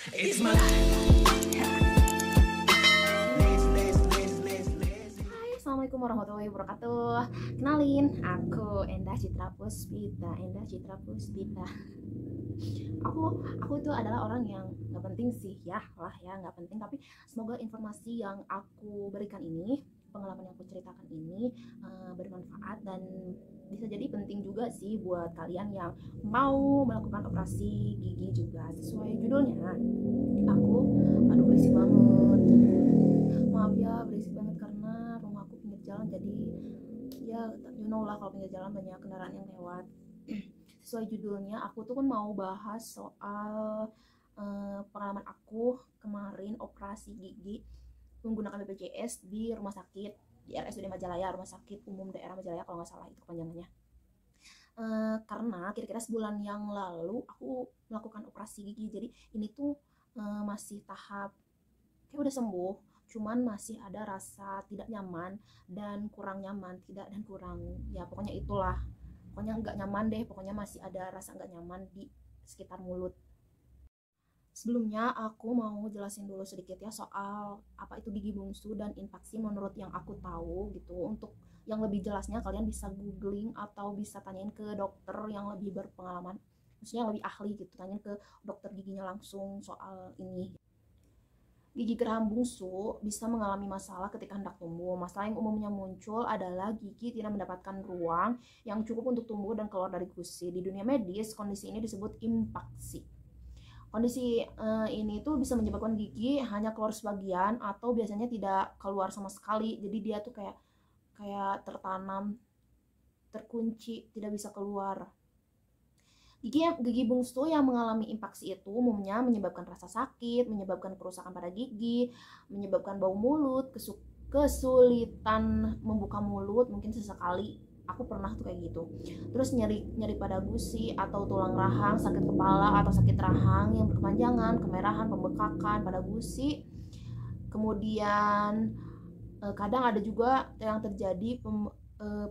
It's my life. Hai, Assalamualaikum warahmatullahi wabarakatuh. Kenalin, aku Endah Citra Puspita. Aku itu adalah orang yang nggak penting sih, nggak penting. Tapi semoga informasi yang aku berikan ini, pengalaman yang aku ceritakan ini bermanfaat dan bisa jadi penting juga sih buat kalian yang mau melakukan operasi gigi juga sesuai judulnya. Aduh berisik banget. Maaf ya berisik banget karena rumahku pinggir jalan, jadi ya you know lah kalau pinggir jalan banyak kendaraan yang lewat. Sesuai judulnya, aku tuh kan mau bahas soal pengalaman aku kemarin operasi gigi menggunakan BPJS di rumah sakit di RSUD Majalaya, Rumah Sakit Umum Daerah Majalaya kalau nggak salah itu kepanjangannya. Karena kira-kira sebulan yang lalu aku melakukan operasi gigi, jadi ini tuh masih tahap kayak udah sembuh, cuman masih ada rasa tidak nyaman dan kurang nyaman, tidak dan kurang, ya pokoknya itulah, pokoknya nggak nyaman deh, pokoknya masih ada rasa nggak nyaman di sekitar mulut. Sebelumnya aku mau jelasin dulu sedikit ya soal apa itu gigi bungsu dan infeksi menurut yang aku tahu gitu. Untuk yang lebih jelasnya kalian bisa googling atau bisa tanyain ke dokter yang lebih berpengalaman, maksudnya yang lebih ahli gitu, tanyain ke dokter giginya langsung soal ini. Gigi geraham bungsu bisa mengalami masalah ketika hendak tumbuh. Masalah yang umumnya muncul adalah gigi tidak mendapatkan ruang yang cukup untuk tumbuh dan keluar dari gusi. Di dunia medis, kondisi ini disebut impaksi. Kondisi ini tuh bisa menyebabkan gigi hanya keluar sebagian atau biasanya tidak keluar sama sekali. Jadi dia tuh kayak tertanam, terkunci, tidak bisa keluar. Gigi bungsu yang mengalami impaksi itu umumnya menyebabkan rasa sakit, menyebabkan kerusakan pada gigi, menyebabkan bau mulut, kesulitan membuka mulut mungkin sesekali. Aku pernah tuh kayak gitu. Terus nyeri pada gusi atau tulang rahang, sakit kepala atau sakit rahang yang berkepanjangan, kemerahan, pembekakan pada gusi. Kemudian kadang ada juga yang terjadi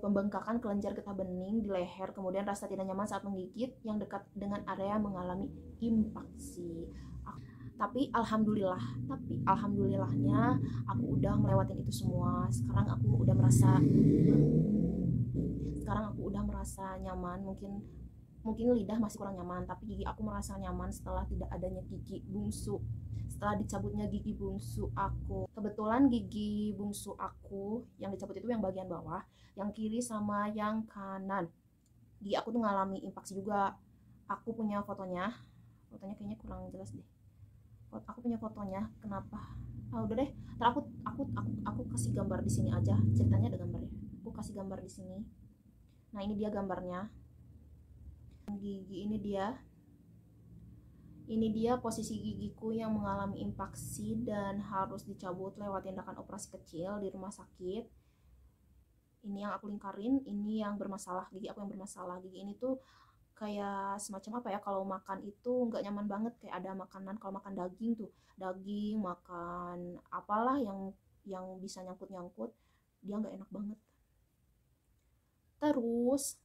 pembengkakan kelenjar getah bening di leher, kemudian rasa tidak nyaman saat menggigit yang dekat dengan area mengalami impaksi. Alhamdulillahnya aku udah melewatin itu semua. Sekarang aku udah merasa nyaman. Mungkin lidah masih kurang nyaman, tapi gigi aku merasa nyaman setelah tidak adanya gigi bungsu, setelah dicabutnya gigi bungsu aku. Kebetulan gigi bungsu aku yang dicabut itu yang bagian bawah, yang kiri sama yang kanan. Gigi aku tuh ngalami impaksi juga. Aku punya fotonya kayaknya kurang jelas deh. Aku punya fotonya. Kenapa? Udah deh, ntar aku kasih gambar di sini aja, ceritanya ada gambarnya. Aku kasih gambar di sini. Nah, ini dia gambarnya. Gigi ini dia posisi gigiku yang mengalami impaksi dan harus dicabut lewat tindakan operasi kecil di rumah sakit. Ini yang aku lingkarin, ini yang bermasalah, gigi aku yang bermasalah. Gigi ini tuh kayak semacam apa ya, kalau makan itu nggak nyaman banget, kayak ada makanan, kalau makan daging, makan apalah yang bisa nyangkut dia nggak enak banget. Terus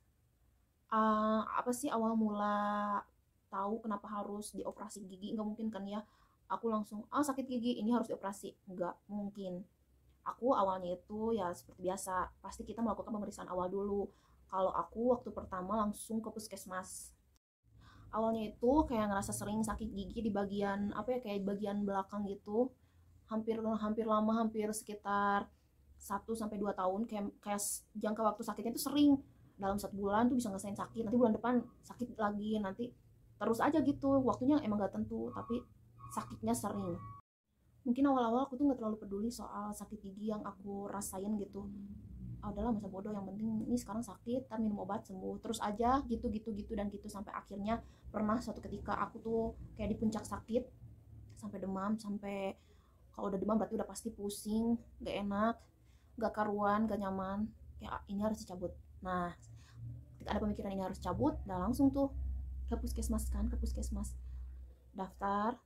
apa sih awal mula tahu kenapa harus dioperasi gigi? Nggak mungkin kan ya aku langsung sakit gigi ini harus dioperasi, nggak mungkin. Aku awalnya itu ya seperti biasa, pasti kita melakukan pemeriksaan awal dulu. Kalau aku waktu pertama langsung ke puskesmas. Awalnya itu kayak ngerasa sering sakit gigi di bagian apa ya, kayak bagian belakang gitu. Hampir sekitar 1 sampai 2 tahun, kayak jangka waktu sakitnya itu sering. Dalam 1 bulan tuh bisa ngerasain sakit, nanti bulan depan sakit lagi, nanti terus aja gitu. Waktunya emang gak tentu, tapi sakitnya sering. Mungkin awal-awal aku tuh gak terlalu peduli soal sakit gigi yang aku rasain gitu. Adalah masa bodoh, yang penting ini sekarang sakit, ntar minum obat sembuh terus aja gitu dan gitu sampai akhirnya pernah suatu ketika aku tuh kayak di puncak sakit, sampai demam, sampai kalau udah demam berarti udah pasti pusing, gak enak, gak karuan, gak nyaman, kayak ini harus dicabut. Nah, ketika ada pemikiran ini harus cabut, udah langsung tuh ke puskesmas, daftar,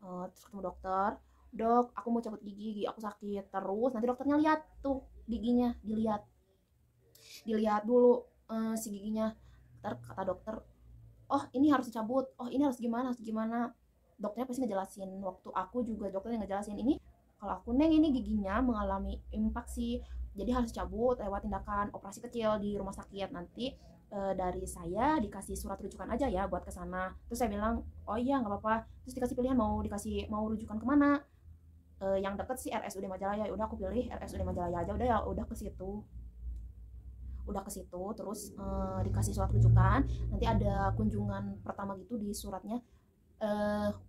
terus ketemu dokter. Dok, aku mau cabut gigi aku sakit. Terus nanti dokternya lihat tuh giginya, dilihat dulu si giginya. Ntar kata dokter, oh ini harus dicabut, oh ini harus gimana dokternya pasti ngejelasin. Waktu aku juga dokternya ngejelasin ini, kalau aku neng ini giginya mengalami impaksi, jadi harus cabut lewat tindakan operasi kecil di rumah sakit. Nanti dari saya dikasih surat rujukan aja ya buat ke sana. Terus saya bilang, oh iya nggak apa-apa. Terus dikasih pilihan mau rujukan kemana. Yang deket sih RSUD Majalaya. Udah aku pilih RSUD Majalaya aja. Udah ya, udah ke situ terus dikasih surat rujukan. Nanti ada kunjungan pertama gitu di suratnya.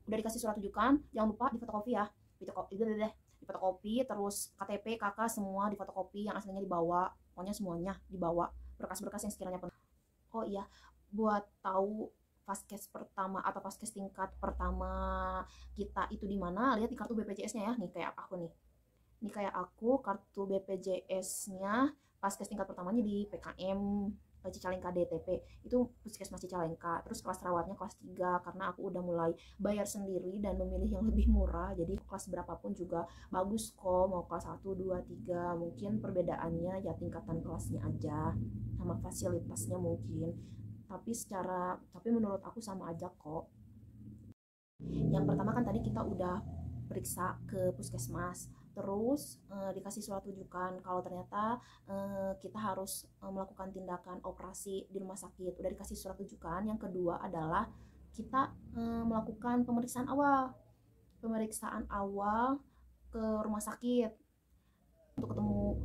Udah dikasih surat rujukan, jangan lupa di fotokopi ya. Di fotokopi, terus KTP kakak semua di fotokopi, yang aslinya dibawa, pokoknya semuanya dibawa, berkas-berkas yang sekiranya penting. Oh iya, buat tahu vaskes pertama atau vaskes tingkat pertama kita itu di mana, lihat di kartu BPJS-nya ya. Nih kayak aku nih. Ini kayak aku kartu BPJS-nya vaskes tingkat pertamanya di PKM Cicalengka DTP, itu puskesmas Cicalengka. Terus kelas rawatnya kelas 3 karena aku udah mulai bayar sendiri dan memilih yang lebih murah, jadi kelas berapapun juga bagus kok, mau kelas 1, 2, 3. Mungkin perbedaannya ya tingkatan kelasnya aja sama fasilitasnya mungkin, tapi menurut aku sama aja kok. Yang pertama kan tadi kita udah periksa ke puskesmas, terus dikasih surat rujukan kalau ternyata kita harus melakukan tindakan operasi di rumah sakit, udah dikasih surat rujukan. Yang kedua adalah kita melakukan pemeriksaan awal ke rumah sakit untuk ketemu,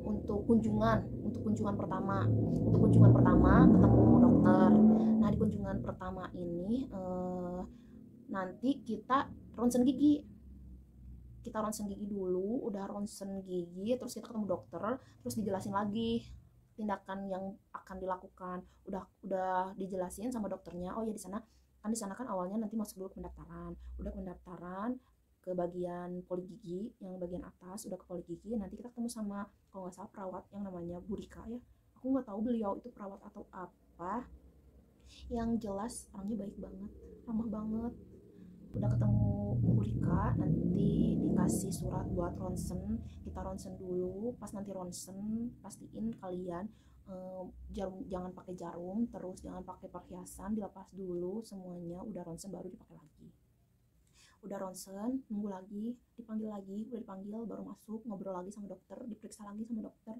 untuk kunjungan pertama ketemu dokter. Nah, di kunjungan pertama ini nanti kita ronsen gigi dulu. Udah ronsen gigi terus kita ketemu dokter, terus dijelasin lagi tindakan yang akan dilakukan. Udah dijelasin sama dokternya. Oh ya, di sana kan awalnya nanti masuk dulu pendaftaran ke bagian poli gigi, yang bagian atas udah ke poli gigi. Nanti kita ketemu sama, kalau nggak salah, perawat yang namanya Burika ya. Aku nggak tahu beliau itu perawat atau apa. Yang jelas orangnya baik banget, ramah banget. Udah ketemu Bu Rika, nanti dikasih surat buat ronsen. Kita ronsen dulu. Pas nanti ronsen, pastiin kalian jarum, jangan pakai jarum, terus jangan pakai perhiasan, dilepas dulu semuanya. Udah ronsen baru dipakai lagi. Udah ronsen, nunggu lagi, dipanggil lagi. Udah dipanggil baru masuk, ngobrol lagi sama dokter, diperiksa lagi sama dokter.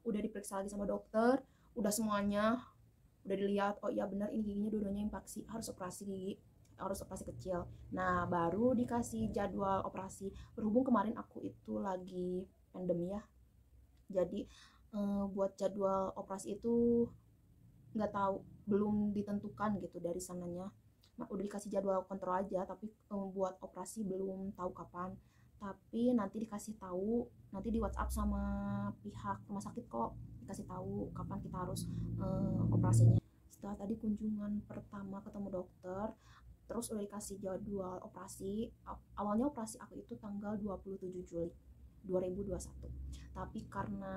Udah diperiksa lagi sama dokter, udah semuanya udah dilihat. Oh iya benar, ini giginya dua-duanya impaksi, harus operasi gigi, harus operasi kecil. Nah, baru dikasih jadwal operasi. Berhubung kemarin aku itu lagi pandemi ya, jadi buat jadwal operasi itu nggak tahu, belum ditentukan gitu dari sananya. Nah, udah dikasih jadwal kontrol aja, tapi buat operasi belum tahu kapan. Tapi nanti dikasih tahu, nanti di WhatsApp sama pihak rumah sakit kok, dikasih tahu kapan kita harus operasinya. Setelah tadi kunjungan pertama ketemu dokter, terus udah dikasih jadwal operasi. Awalnya operasi aku itu tanggal 27 Juli 2021. Tapi karena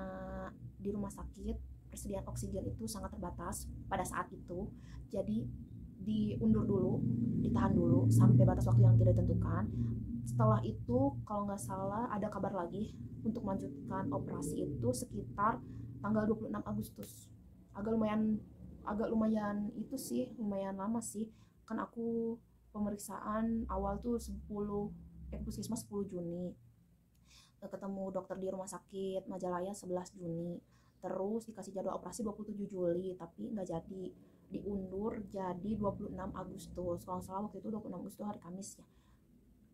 di rumah sakit persediaan oksigen itu sangat terbatas pada saat itu, jadi diundur dulu, ditahan dulu sampai batas waktu yang tidak ditentukan. Setelah itu kalau nggak salah ada kabar lagi untuk melanjutkan operasi itu sekitar tanggal 26 Agustus. Agak lumayan itu sih, lumayan lama sih. Kan aku pemeriksaan awal tuh puskesmas 10 Juni, ketemu dokter di rumah sakit Majalaya 11 Juni, terus dikasih jadwal operasi 27 Juli, tapi nggak jadi, diundur jadi 26 Agustus. Kalau salah waktu itu 26 Agustus hari Kamis ya.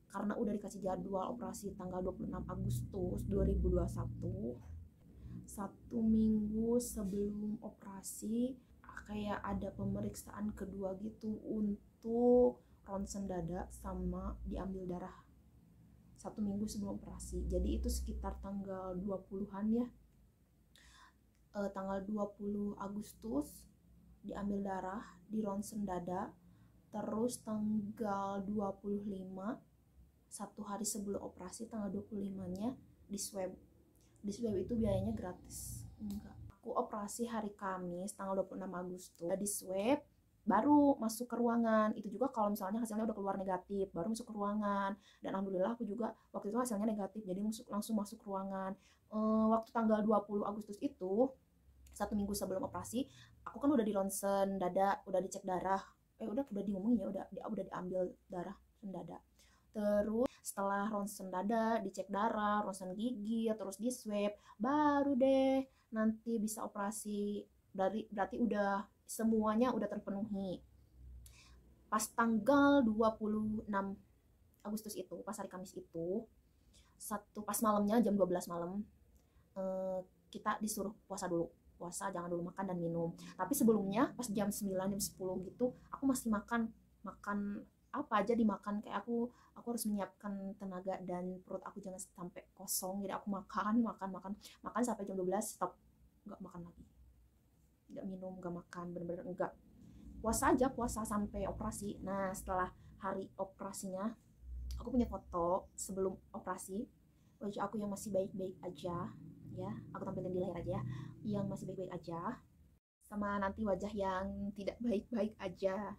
Karena udah dikasih jadwal operasi tanggal 26 Agustus 2021, 1 minggu sebelum operasi kayak ada pemeriksaan kedua gitu untuk ronsen dada sama diambil darah 1 minggu sebelum operasi. Jadi itu sekitar tanggal 20-an ya. Tanggal 20 Agustus diambil darah, di ronsen dada. Terus tanggal 25, 1 hari sebelum operasi, tanggal 25-nya di swab. Di swab itu biayanya gratis. Enggak. Aku operasi hari Kamis tanggal 26 Agustus. Di swab baru masuk ke ruangan. Itu juga kalau misalnya hasilnya udah keluar negatif, baru masuk ke ruangan. Dan alhamdulillah aku juga waktu itu hasilnya negatif, jadi langsung masuk ke ruangan. Waktu tanggal 20 Agustus itu, 1 minggu sebelum operasi, aku kan udah di ronsen dada, udah dicek darah. Udah diomongin ya, udah diambil darah. dada. Terus setelah ronsen dada, dicek darah, ronsen gigi, terus di swab, baru deh nanti bisa operasi. Berarti udah semuanya udah terpenuhi. Pas tanggal 26 Agustus itu, pas hari Kamis itu, pas malamnya jam 12 malam, kita disuruh puasa dulu. Puasa, jangan dulu makan dan minum. Tapi sebelumnya pas jam 9 jam 10 gitu, aku masih makan makan apa aja dimakan, kayak aku harus menyiapkan tenaga dan perut aku jangan sampai kosong. Jadi aku makan makan makan makan sampai jam 12 stop, nggak makan lagi, nggak minum, nggak makan, bener-bener enggak. Puasa aja, puasa sampai operasi. Nah, setelah hari operasinya, aku punya foto sebelum operasi, wajah aku yang masih baik-baik aja, ya, aku tampilin di layar aja ya, yang masih baik-baik aja, sama nanti wajah yang tidak baik-baik aja.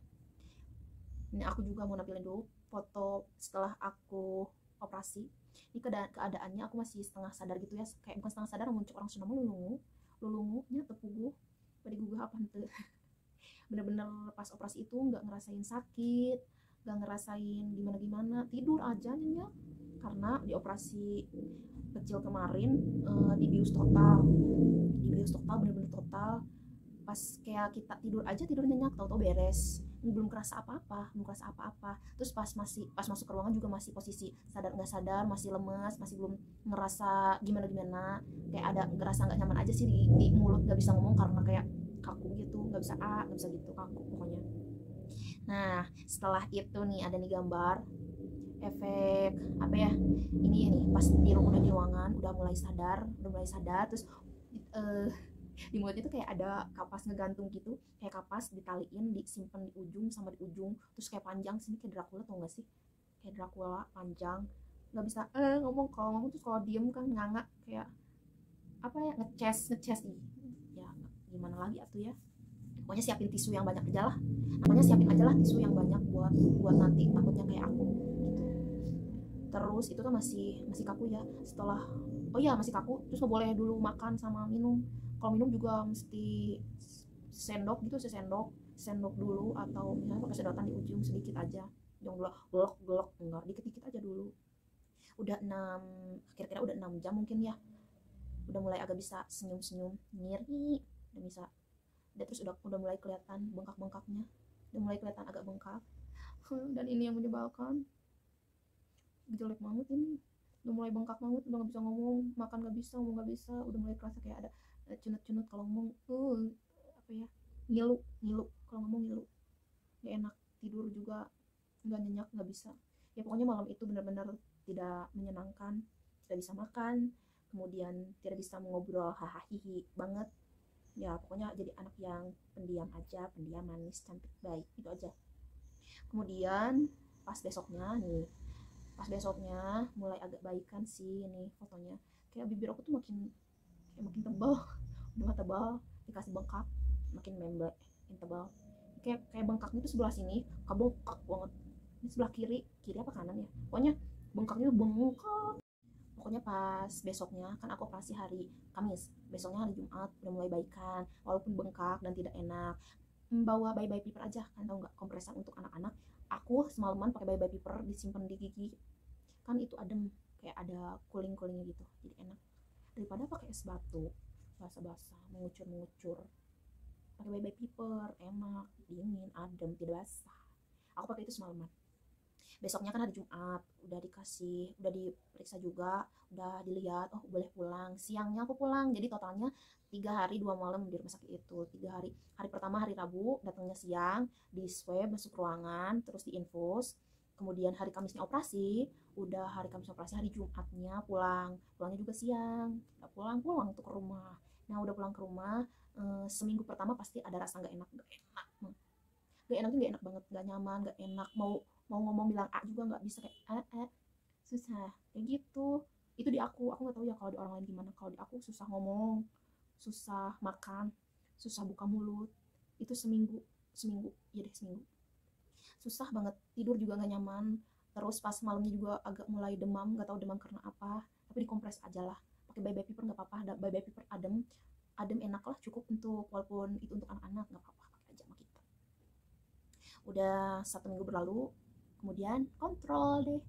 Ini aku juga mau nampilin dulu foto setelah aku operasi. Ini keadaannya aku masih setengah sadar gitu ya, kayak bukan setengah sadar, muncul orang Sunda lulungunya tepuguh pada gugah apa henteu. Bener-bener pas operasi itu nggak ngerasain sakit, nggak ngerasain gimana-gimana, tidur aja ya, karena di operasi kecil kemarin, dibius total, bener-bener total. Pas kayak kita tidur aja, tidur nyenyak, tahu-tahu beres, belum kerasa apa-apa. Terus pas masuk ke ruangan juga masih posisi sadar nggak sadar, masih lemes, masih belum ngerasa gimana, kayak ada ngerasa nggak nyaman aja sih di mulut, nggak bisa ngomong karena kayak kaku gitu, nggak bisa nggak bisa gitu, kaku pokoknya. Nah, setelah itu nih ada nih gambar efek apa ya, ini pas udah di ruangan, udah mulai sadar, terus di mulutnya tuh kayak ada kapas ngegantung gitu, kayak kapas ditaliin, disimpan di ujung sama di ujung, terus kayak panjang sini, kayak Dracula, tau gak sih, kayak Dracula panjang, nggak bisa ngomong. Kalau ngomong tuh kalau diem kan nganga, kayak apa ya, ngeces ya, gimana lagi atuh ya. Pokoknya siapin tisu yang banyak aja lah, tisu yang banyak buat nanti takutnya kayak aku gitu. Terus itu tuh masih kaku ya, setelah oh iya masih kaku, terus nggak boleh dulu makan sama minum. Kalau minum juga mesti sendok dulu, atau misalnya pakai sedotan di ujung sedikit aja, jangan dulu gelok enggak, dikit-dikit aja dulu. Udah 6, kira-kira udah 6 jam mungkin ya, udah mulai agak bisa senyum nyeri, udah bisa, terus udah mulai kelihatan bengkak-bengkaknya, udah mulai kelihatan agak bengkak. Dan ini yang menyebalkan, jelek banget ini, udah mulai bengkak banget, udah nggak bisa ngomong, makan nggak bisa, ngomong nggak bisa, udah mulai kerasa kayak ada cunut-cunut kalau ngomong, apa ya, ngilu kalau ngomong, ngilu, nggak enak, tidur juga nggak nyenyak, nggak bisa. Ya pokoknya malam itu benar-benar tidak menyenangkan, tidak bisa makan, kemudian tidak bisa mengobrol hahaha banget. Ya pokoknya jadi anak yang pendiam aja, pendiam, manis, cantik, baik, itu aja. Kemudian pas besoknya mulai agak baikan sih. Ini fotonya, kayak bibir aku tuh makin tebal, udah tebal, dikasih bengkak, makin tebal, kayak bengkaknya tuh sebelah sini kebengkak banget. Ini sebelah kiri apa kanan ya, pokoknya bengkaknya bengkak. Pokoknya pas besoknya kan aku operasi hari Kamis, besoknya hari Jumat udah mulai baikan, walaupun bengkak dan tidak enak. Bawa bye paper aja, kan tau nggak, kompresan untuk anak-anak. Aku semalaman pakai bye paper, disimpan di gigi, kan itu adem, kayak ada kuling-kulingnya gitu, jadi enak daripada pakai es batu basah-basah, mengucur pakai bye paper, enak, dingin, adem, tidak basah. Aku pakai itu semalaman. Besoknya kan hari Jumat, udah diperiksa juga, udah dilihat, oh boleh pulang. Siangnya aku pulang, jadi totalnya 3 hari 2 malam di rumah sakit itu. 3 hari, hari pertama hari Rabu datangnya siang, di swab, masuk ruangan, terus diinfus. Kemudian hari Kamisnya operasi, udah hari Kamis operasi, hari Jumatnya pulangnya juga siang, udah pulang tuh ke rumah. Nah udah pulang ke rumah, seminggu pertama pasti ada rasa nggak enak, nggak enak tuh, nggak enak banget, nggak nyaman, nggak enak, mau ngomong bilang A juga nggak bisa, kayak susah kayak gitu. Itu di aku nggak tahu ya kalau di orang lain gimana. Kalau di aku susah ngomong, susah makan, susah buka mulut. Itu seminggu ya deh, seminggu susah banget. Tidur juga nggak nyaman, terus pas malamnya juga agak mulai demam, nggak tahu demam karena apa, tapi dikompres aja lah, pakai bye paper nggak apa-apa. Ada bye paper adem, enak lah, cukup untuk, walaupun itu untuk anak-anak nggak apa-apa, pakai aja sama kita. Udah 1 minggu berlalu, Kemudian kontrol deh.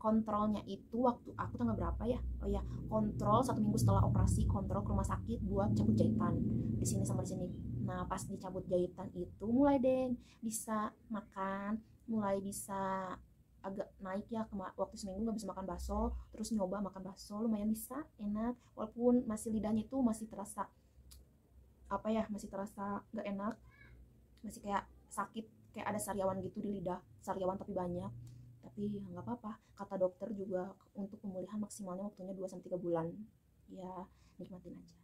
Kontrolnya itu waktu aku tanggal berapa ya? Oh ya, kontrol 1 minggu setelah operasi, kontrol ke rumah sakit buat cabut jahitan di sini sama di sini. Nah, pas dicabut jahitan itu mulai deh bisa makan, mulai bisa agak naik ya. Waktu seminggu nggak bisa makan bakso, terus nyoba makan bakso lumayan bisa, enak, walaupun masih lidahnya itu masih terasa apa ya, masih terasa nggak enak, masih kayak sakit, kayak ada sariawan gitu di lidah, sariawan tapi banyak. Tapi ya nggak apa-apa, kata dokter juga untuk pemulihan maksimalnya waktunya 2 sampai 3 bulan, ya nikmatin aja.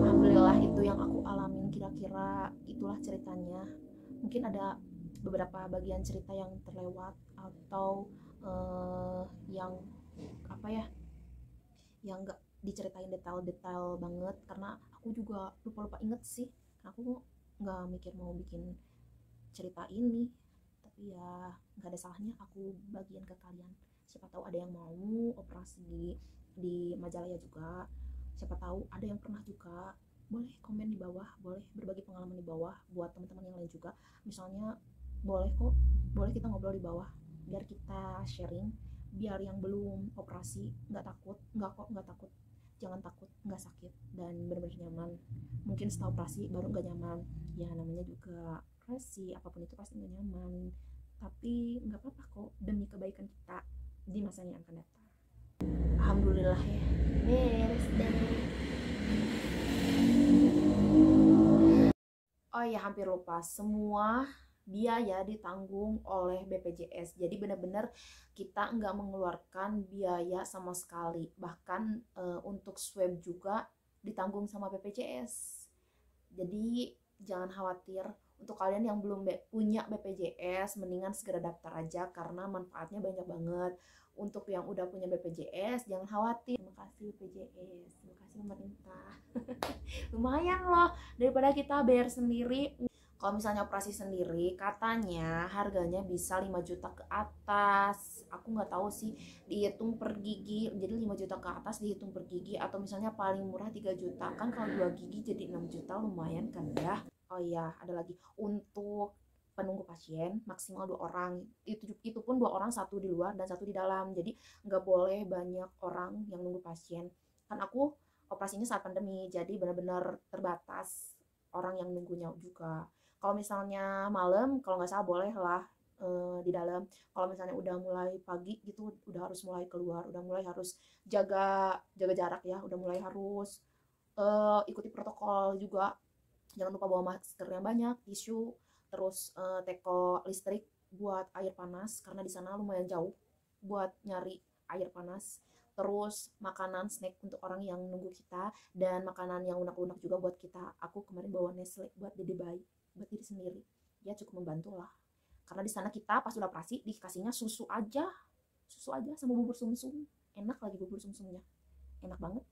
Alhamdulillah itu yang aku alamin, kira-kira itulah ceritanya. Mungkin ada beberapa bagian cerita yang terlewat atau yang apa ya, yang nggak diceritain detail-detail banget karena aku juga lupa-lupa inget sih, aku nggak mikir mau bikin cerita ini. Tapi ya nggak ada salahnya aku bagian ke kalian, siapa tahu ada yang mau operasi di Majalaya juga, siapa tahu ada yang pernah juga. Boleh komen di bawah, boleh berbagi pengalaman di bawah buat teman-teman yang lain juga, misalnya boleh kok, boleh kita ngobrol di bawah biar kita sharing, biar yang belum operasi nggak takut. Nggak takut, jangan takut, nggak sakit dan benar-benar nyaman. Mungkin setelah operasi baru nggak nyaman, ya namanya juga operasi, apapun itu pasti nggak nyaman, tapi nggak apa-apa kok, demi kebaikan kita di masa yang akan datang. Alhamdulillah ya, beres deh. Oh ya, hampir lupa, semua biaya ditanggung oleh BPJS. Jadi benar-benar kita nggak mengeluarkan biaya sama sekali. Bahkan untuk swab juga ditanggung sama BPJS. Jadi jangan khawatir. Untuk kalian yang belum punya BPJS, mendingan segera daftar aja karena manfaatnya banyak banget. Untuk yang udah punya BPJS, jangan khawatir. Terima kasih BPJS, terima kasih pemerintah. Lumayan loh, daripada kita bayar sendiri. Kalau misalnya operasi sendiri, katanya harganya bisa 5 juta ke atas. Aku nggak tahu sih, dihitung per gigi. Jadi 5 juta ke atas dihitung per gigi. Atau misalnya paling murah 3 juta. Kan kalau 2 gigi jadi 6 juta, lumayan kan ya. Oh iya, ada lagi. Untuk penunggu pasien, maksimal 2 orang. Itu pun 2 orang, satu di luar dan satu di dalam. Jadi nggak boleh banyak orang yang nunggu pasien. Kan aku operasinya saat pandemi, jadi benar-benar terbatas orang yang nunggunya juga. Kalau misalnya malam, kalau nggak salah boleh lah di dalam. Kalau misalnya udah mulai pagi gitu, udah harus mulai keluar, udah mulai harus jaga jaga jarak ya, udah mulai harus ikuti protokol juga. Jangan lupa bawa masker yang banyak, tisu, terus teko listrik buat air panas karena di sana lumayan jauh buat nyari air panas. Terus makanan snack untuk orang yang nunggu kita, dan makanan yang lunak-lunak juga buat kita. Aku kemarin bawa Nestle buat dede bayi, buat diri sendiri. Ya cukup membantu lah. Karena di sana kita pas udah operasi dikasihnya susu aja sama bubur sumsum. Enak lagi bubur sumsumnya, enak banget.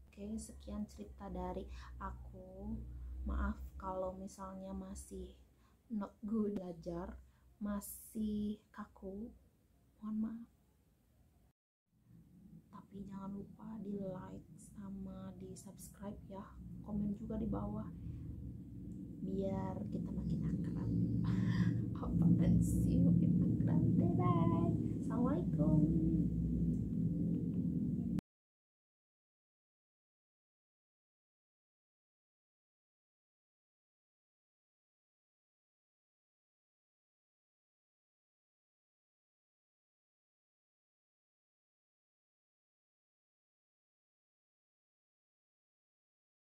Oke, sekian cerita dari aku. Maaf kalau misalnya masih not good belajar, masih kaku, mohon maaf. Tapi jangan lupa di like sama di subscribe ya, komen juga di bawah biar kita makin akrab. Apaan sih makin akrab, bye bye.